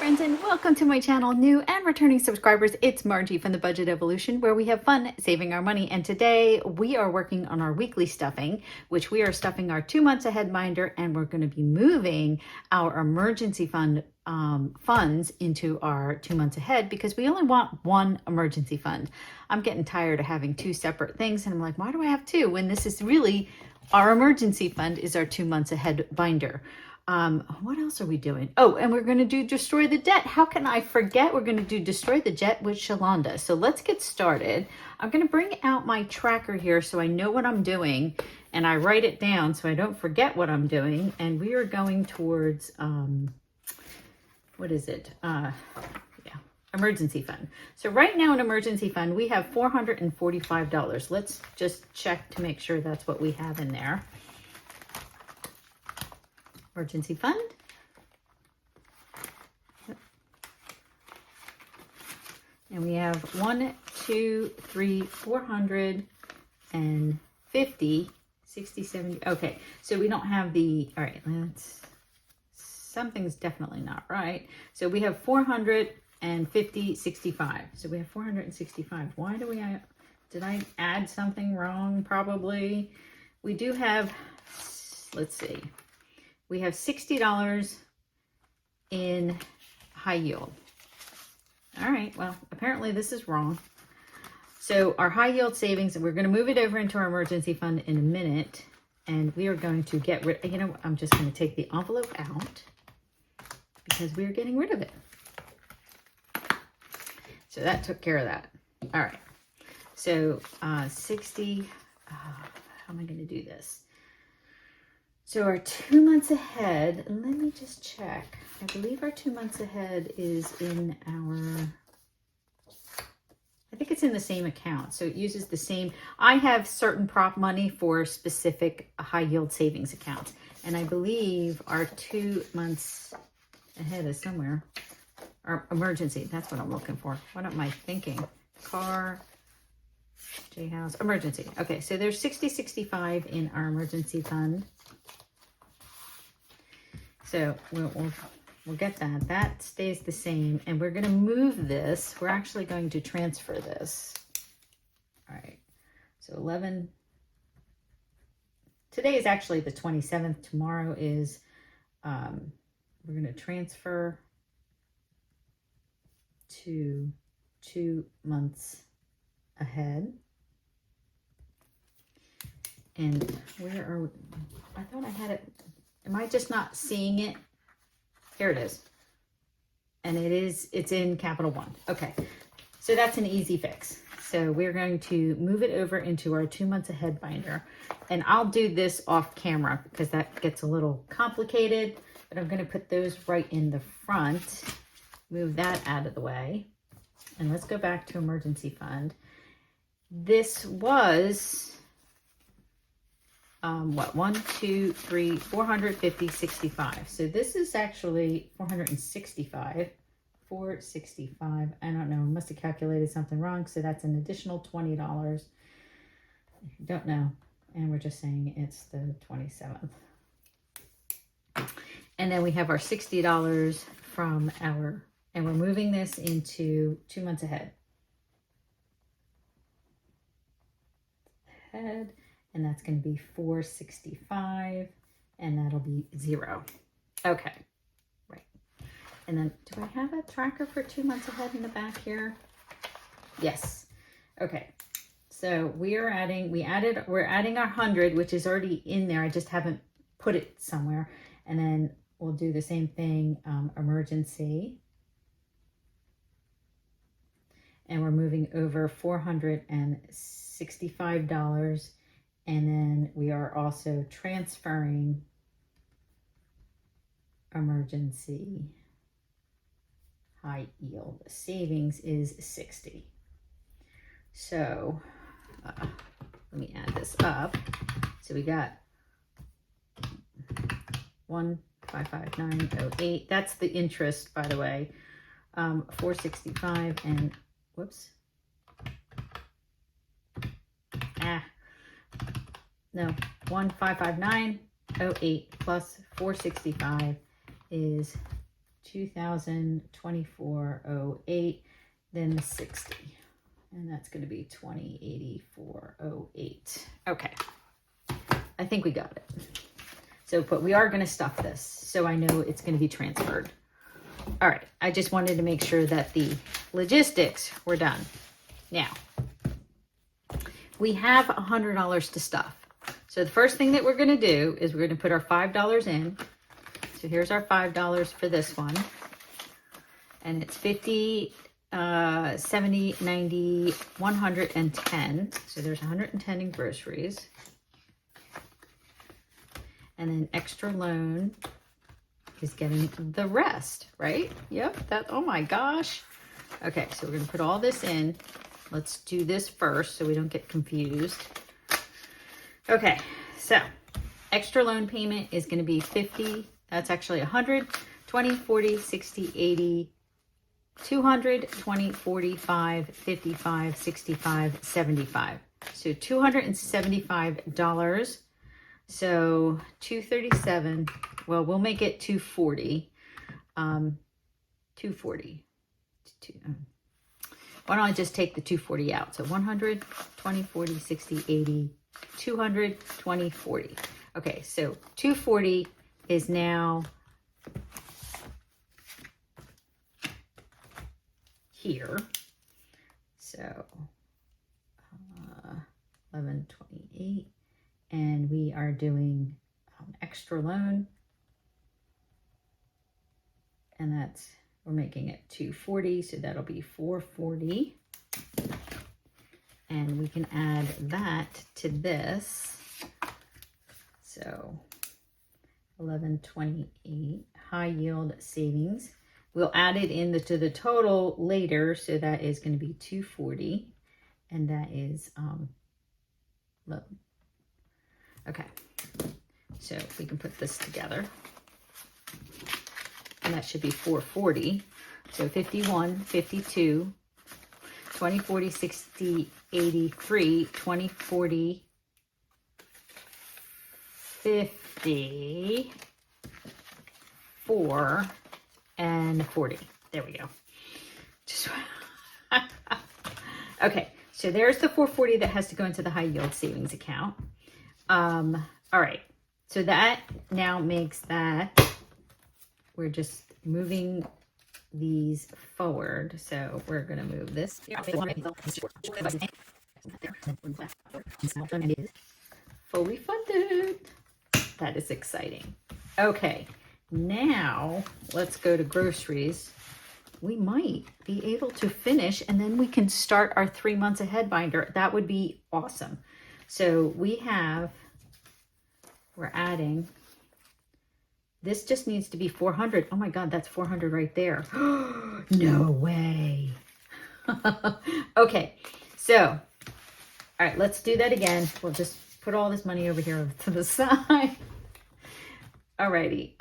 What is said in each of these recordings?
friends, and welcome to my channel. New and returning subscribers, it's Margie from the Budget Evolution, where we have fun saving our money. And today we are working on our weekly stuffing, which we are stuffing our 2 months ahead binder, and we're going to be moving our emergency fund funds into our 2 months ahead because we only want one emergency fund. I'm getting tired of having two separate things, and I'm like, why do I have two when this is really our emergency fund is our 2 months ahead binder. What else are we doing? Oh, and we're going to do destroy the debt. How can I forget? We're going to do destroy the debt with Shalonda. So let's get started. I'm going to bring out my tracker here so I know what I'm doing and I write it down so I don't forget what I'm doing. And we are going towards, what is it? Emergency fund. So right now in emergency fund, we have $445. Let's just check to make sure that's what we have in there. Emergency fund. And we have 1, 2, 3, 450, 60, 70. Okay, so we don't have the, all right, something's definitely not right. So we have 450, 65. So we have 465. Why do we have, did I add something wrong? Probably. We do have, let's see. We have $60 in high yield. All right, well, apparently this is wrong. So our high yield savings, we're going to move it over into our emergency fund in a minute. And we are going to get rid, you know, I'm just going to take the envelope out because we are getting rid of it. So that took care of that. All right. So 60, how am I going to do this? So our 2 months ahead, let me just check. I believe our 2 months ahead is in our, I think it's in the same account. So it uses the same, I have certain prop money for specific high yield savings accounts. And I believe our 2 months ahead is somewhere, our emergency, that's what I'm looking for. What am I thinking? Car, J-house, emergency. Okay, so there's 60, 65 in our emergency fund. So we'll get that. That stays the same. And we're going to move this. We're actually going to transfer this. All right. So 11. Today is actually the 27th. Tomorrow is, we're going to transfer to 2 months ahead. And where are we? I thought I had it. Am I just not seeing it? Here it is. And it's in capital 1. Okay. So that's an easy fix. So we're going to move it over into our 2 months ahead binder. And I'll do this off camera because that gets a little complicated, but I'm going to put those right in the front. Move that out of the way. And let's go back to emergency fund. This was, what, 1, 2, 3, 450, 65. So this is actually 465, 465. I don't know, I must have calculated something wrong. So that's an additional $20. If you don't know, and we're just saying it's the 27th. And then we have our $60 from our, and we're moving this into 2 months ahead. And that's going to be 465, and that'll be 0. Okay, right. And then, do I have a tracker for 2 months ahead in the back here? Yes. Okay. So we're adding our 100, which is already in there. I just haven't put it somewhere. And then we'll do the same thing, emergency. And we're moving over $465. And then we are also transferring emergency high yield. Savings is 60. So let me add this up. So we got 1,559.08. That's the interest, by the way. 465 and whoops. No, 1,559.08 plus 465 is $2,024.08, then the 60. And that's going to be $2084.08. Okay. I think we got it. So, but we are going to stuff this, so I know it's going to be transferred. All right. I just wanted to make sure that the logistics were done. Now, we have $100 to stuff. So the first thing that we're going to do is we're going to put our $5 in. So here's our $5 for this one. And it's 50, 70, 90, 110. So there's 110 in groceries. And then extra loan is getting the rest, right? Yep, that, oh my gosh. Okay, so we're gonna put all this in. Let's do this first so we don't get confused. Okay, so extra loan payment is gonna be 50, that's actually 100, 20, 40, 60, 80, 200, 20, 45, 55, 65, 75. So $275. So 237, well, we'll make it 240. 240. Why don't I just take the 240 out? So 100, 20, 40, 60, 80, 200, 20, 40. Okay, so 240 is now here. So 1128. And we are doing extra loan, and that's, we're making it 240, so that'll be 440, and we can add that to this. So 1128 high yield savings. We'll add it to the total later, so that is going to be 240, and that is loan. Okay, so we can put this together, and that should be 440. So 51, 52, 20, 40, 60, 83, 20, 40, 50, 4, and 40. There we go. Just okay, so there's the 440 that has to go into the high yield savings account. All right, so that now makes that, we're just moving these forward. So we're going to move this. Fully funded. That is exciting. Okay, now let's go to groceries. We might be able to finish, and then we can start our 3 months ahead binder. That would be awesome. So we're adding, this just needs to be 400. Oh my God, that's 400 right there. No way. Okay, so, all right, let's do that again. We'll just put all this money over here to the side. Alrighty,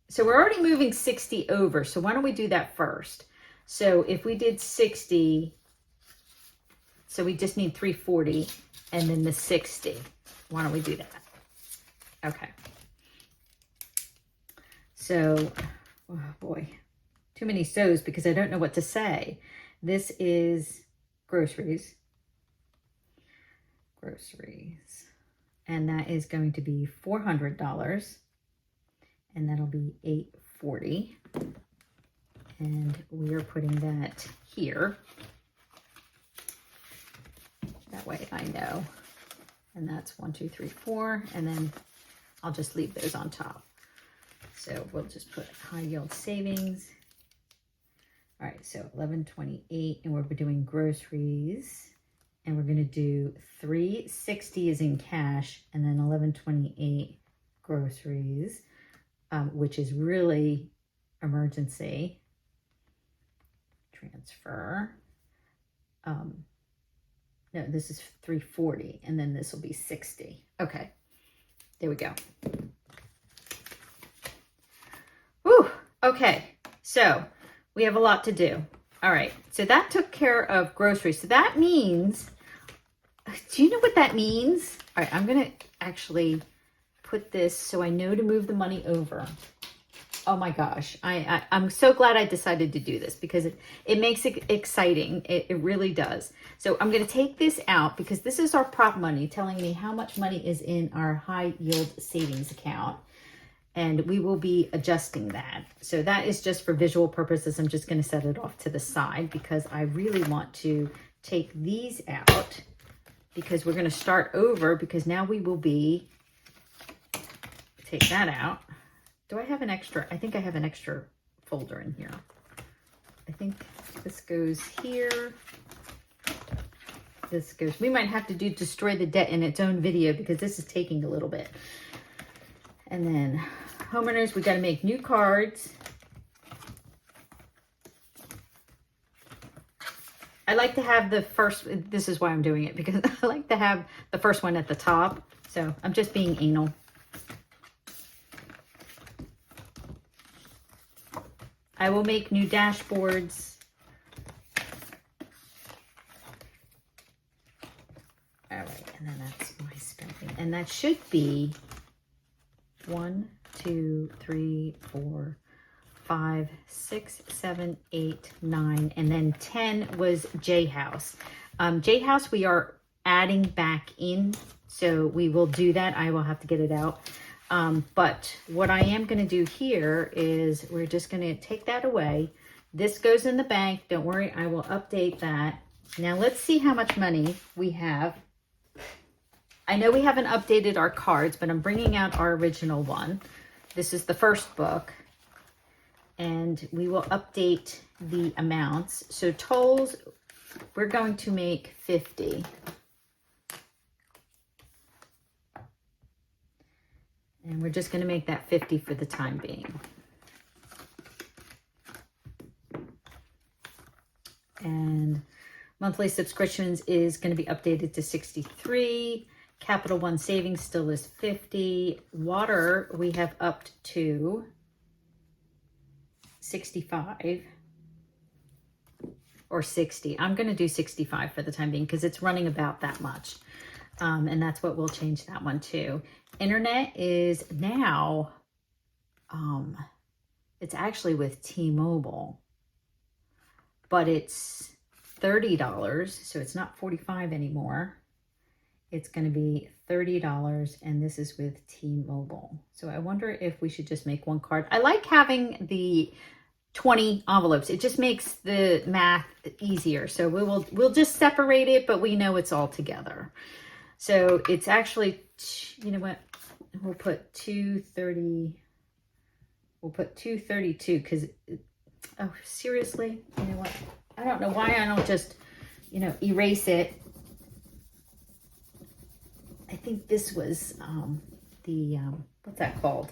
so we're already moving 60 over. So why don't we do that first? So if we did 60, so we just need 340 and then the 60. Why don't we do that? Okay. So, oh boy, too many so's because I don't know what to say. This is groceries. Groceries. And that is going to be $400. And that'll be $840. And we are putting that here. That way I know. And that's 1, 2, 3, 4. And then I'll just leave those on top. So we'll just put high yield savings. All right, so 1128, and we're doing groceries. And we're going to do 360 is in cash, and then 1128 groceries, which is really emergency transfer. No, this is 340, and then this will be 60. Okay, there we go. Whew, okay, so we have a lot to do. All right, so that took care of groceries. So that means, do you know what that means? All right, I'm gonna actually put this so I know to move the money over. Oh my gosh. I'm so glad I decided to do this because it makes it exciting. It really does. So I'm going to take this out because this is our prop money telling me how much money is in our high yield savings account. And we will be adjusting that. So that is just for visual purposes. I'm just going to set it off to the side because I really want to take these out because we're going to start over because now we will be, take that out. Do I have an extra? I think I have an extra folder in here. I think this goes here. This goes, we might have to do destroy the debt in its own video because this is taking a little bit. And then homeowners, we got to make new cards. I like to have the first, this is why I'm doing it because I like to have the first one at the top. So I'm just being anal. I will make new dashboards. All right, and then that's my spending. And that should be 1, 2, 3, 4, 5, 6, 7, 8, 9, and then 10 was J House. J House we are adding back in, so we will do that. I will have to get it out. But what I am going to do here is we're just going to take that away. This goes in the bank. Don't worry, I will update that. Now let's see how much money we have. I know we haven't updated our cards, but I'm bringing out our original one. This is the first book. And we will update the amounts. So tolls, we're going to make 50. And we're just going to make that 50 for the time being. And monthly subscriptions is going to be updated to 63. Capital One savings still is 50. Water, we have upped to 65 or 60. I'm going to do 65 for the time being because it's running about that much. And that's what we'll change that one to. Internet is now, it's actually with T-Mobile, but it's $30. So it's not $45 anymore. It's going to be $30, and this is with T-Mobile. So I wonder if we should just make one card. I like having the 20 envelopes. It just makes the math easier. So we'll just separate it, but we know it's all together. So it's actually, you know what? We'll put 230. We'll put 232 because, oh, seriously? You know what? I don't know why I don't just, erase it. I think this was what's that called?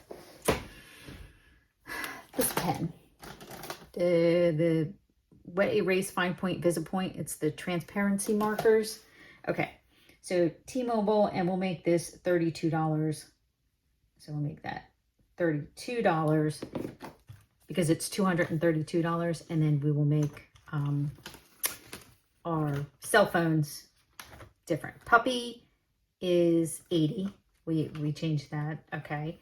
This pen. The wet erase fine point, visit point. It's the transparency markers. Okay. So T-Mobile, and we'll make this $32. So we'll make that $32 because it's $232. And then we will make our cell phones different. Puppy is 80. We changed that. Okay.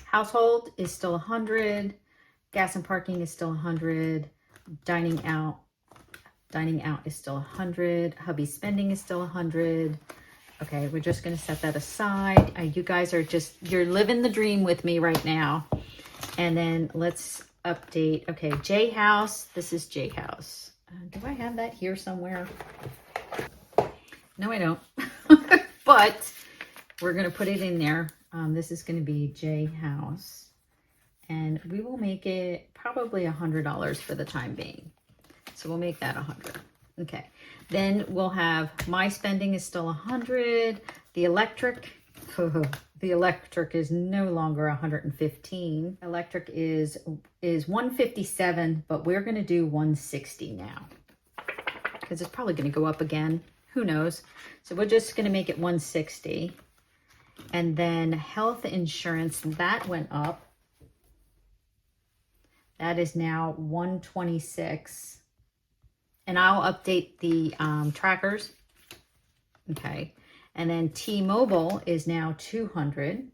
Household is still 100. Gas and parking is still 100. Dining out is still 100. Hubby spending is still 100. Okay, we're just going to set that aside. You guys are you're living the dream with me right now. And then let's update. Okay, J House. This is J House. Do I have that here somewhere? No, I don't. But we're going to put it in there. This is going to be J House. And we will make it probably $100 for the time being. So we'll make that 100. Okay. Then we'll have my spending is still 100. The electric is no longer 115. Electric is 157, but we're going to do 160 now because it's probably going to go up again. Who knows? So we're just going to make it 160. And then health insurance, that went up. That is now 126. And I'll update the trackers. Okay. And then T-Mobile is now 200.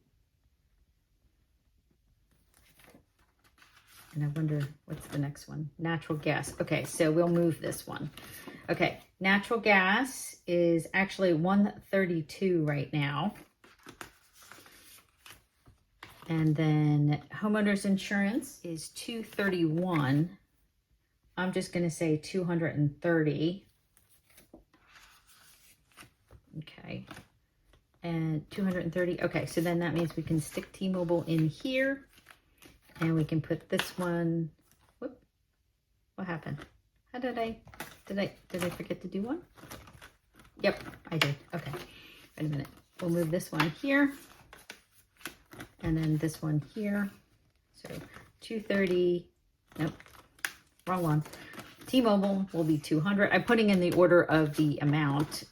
And I wonder, what's the next one? Natural gas. Okay, so we'll move this one. Okay, natural gas is actually $132 right now. And then homeowners insurance is $231. I'm just going to say $230. Okay. And $230. Okay, so then that means we can stick T-Mobile in here. And we can put this one, whoop, what happened? How did I forget to do one? Yep, I did. Okay, wait a minute. We'll move this one here. And then this one here. So 230, nope, wrong one. T-Mobile will be 200. I'm putting in the order of the amount.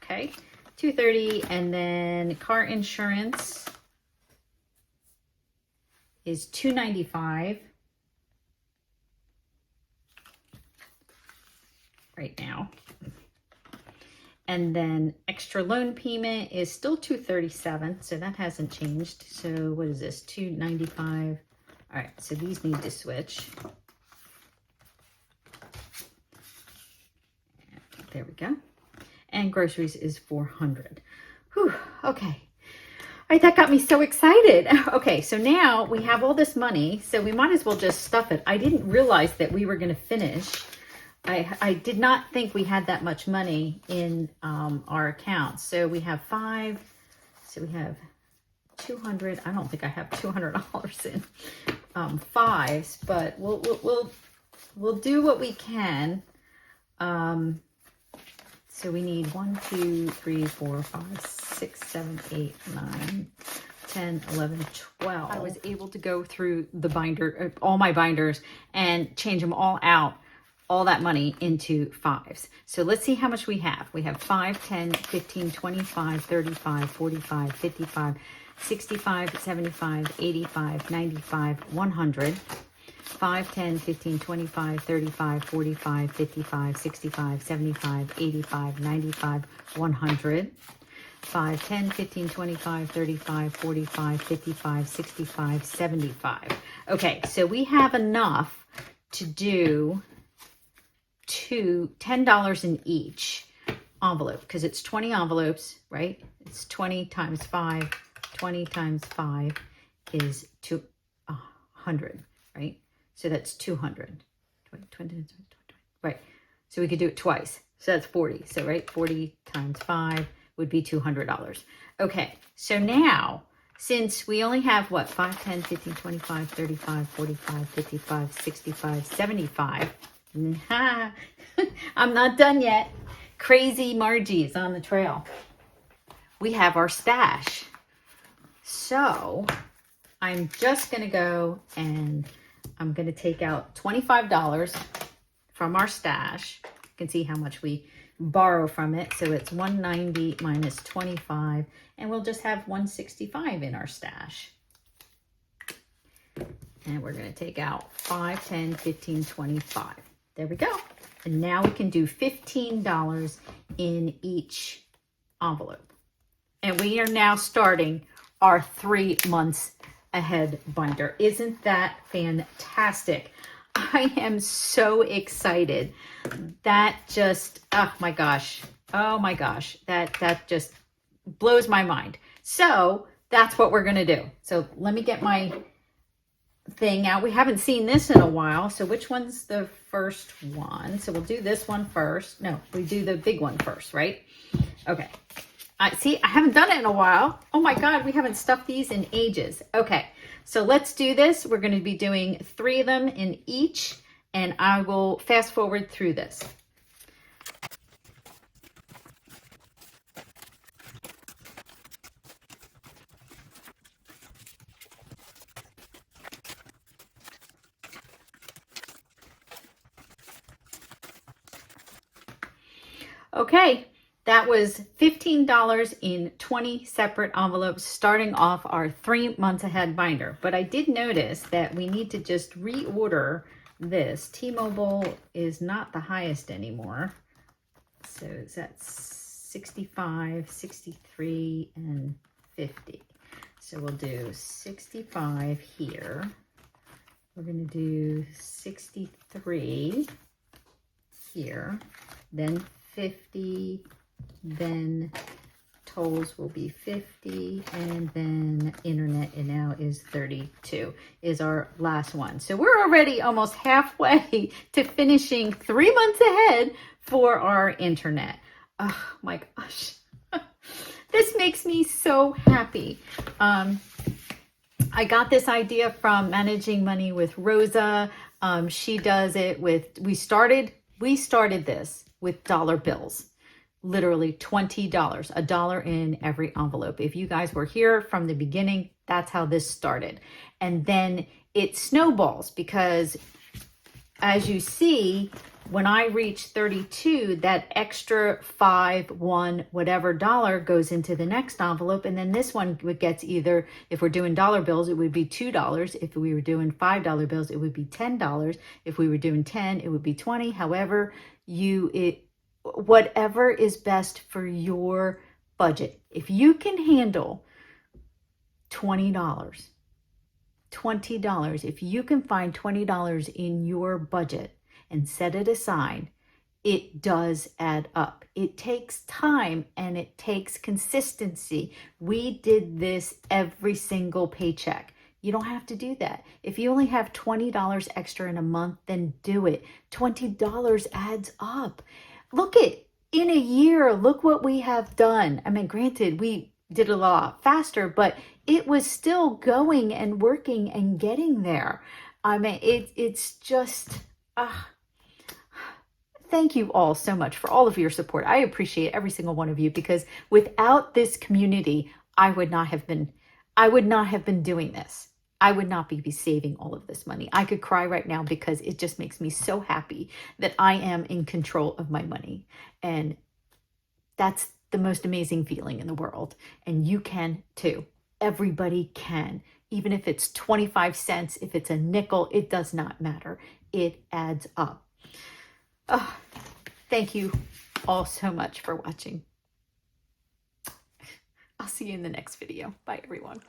Okay, 230, and then car insurance is $295 right now. And then extra loan payment is still $237, so that hasn't changed. So what is this, $295? All right, so these need to switch. There we go. And groceries is $400. Whew, okay. All right, that got me so excited. Okay, so now we have all this money, so we might as well just stuff it. I didn't realize that we were going to finish. I did not think we had that much money in our accounts. So we have so we have 200. I don't think I have $200 in fives, but we'll do what we can. So we need 1, 2, 3, 4, 5, 6, 7, 8, 9, 10, 11, 12. I was able to go through the binder, all my binders, and change them all out, all that money into fives. So let's see how much we have. We have 5, 10, 15, 25, 35, 45, 55, 65, 75, 85, 95, 100. 5, 10, 15, 25, 35, 45, 55, 65, 75, 85, 95, 100. 5, 10, 15, 25, 35, 45, 55, 65, 75. Okay, so we have enough to do $10 in each envelope, because it's 20 envelopes, right? It's 20 times 5. 20 times 5 is 200, right? So that's 200. 20, right. So we could do it twice. So that's 40. So, right, 40 times 5 would be $200. Okay, so now, since we only have, what, 5, 10, 15, 25, 35, 45, 55, 65, 75. I'm not done yet. Crazy Margie's on the trail. We have our stash. So, I'm just going to go and I'm going to take out $25 from our stash. You can see how much we borrow from it. So it's 190 minus 25, and we'll just have 165 in our stash. And we're going to take out 5, 10, 15, 25. There we go. And now we can do $15 in each envelope. And we are now starting our 3 months ahead binder. Isn't that fantastic? I am so excited. That just, oh my gosh, that just blows my mind. So that's what we're going to do. So let me get my thing out. We haven't seen this in a while. So which one's the first one? So we'll do this one first. No, we do the big one first, right? Okay. See, I haven't done it in a while. Oh my God, we haven't stuffed these in ages. Okay, so let's do this. We're going to be doing 3 of them in each, and I will fast forward through this. Okay. That was $15 in 20 separate envelopes, starting off our 3 months ahead binder. But I did notice that we need to just reorder this. T-Mobile is not the highest anymore. So it's at 65, 63, and 50. So we'll do 65 here. we're going to do 63 here, then 50, then tolls will be 50, and then internet and now is 32 is our last one. So we're already almost halfway to finishing 3 months ahead for our internet. Oh my gosh. This makes me so happy. I got this idea from Managing Money with Rosa. She does it with, we started this with dollar bills. Literally $20, $1 in every envelope. If you guys were here from the beginning, that's how this started. And then it snowballs because as you see, when I reach 32, that extra 5, 1, whatever dollar goes into the next envelope. And then this one gets either, if we're doing dollar bills, it would be $2. If we were doing $5 bills, it would be $10. If we were doing 10, it would be 20. However, whatever is best for your budget. If you can handle $20, if you can find $20 in your budget and set it aside, it does add up. It takes time and it takes consistency. We did this every single paycheck. You don't have to do that. If you only have $20 extra in a month, then do it. $20 adds up. Look in a year, look what we have done. I mean, granted, we did a lot faster, but it was still going and working and getting there. I mean, it's just, thank you all so much for all of your support. I appreciate every single one of you because without this community, I would not have been doing this. I would not be saving all of this money. I could cry right now because it just makes me so happy that I am in control of my money. And that's the most amazing feeling in the world. And you can too. Everybody can. Even if it's 25 cents, if it's a nickel, it does not matter. It adds up. Oh, thank you all so much for watching. I'll see you in the next video. Bye, everyone.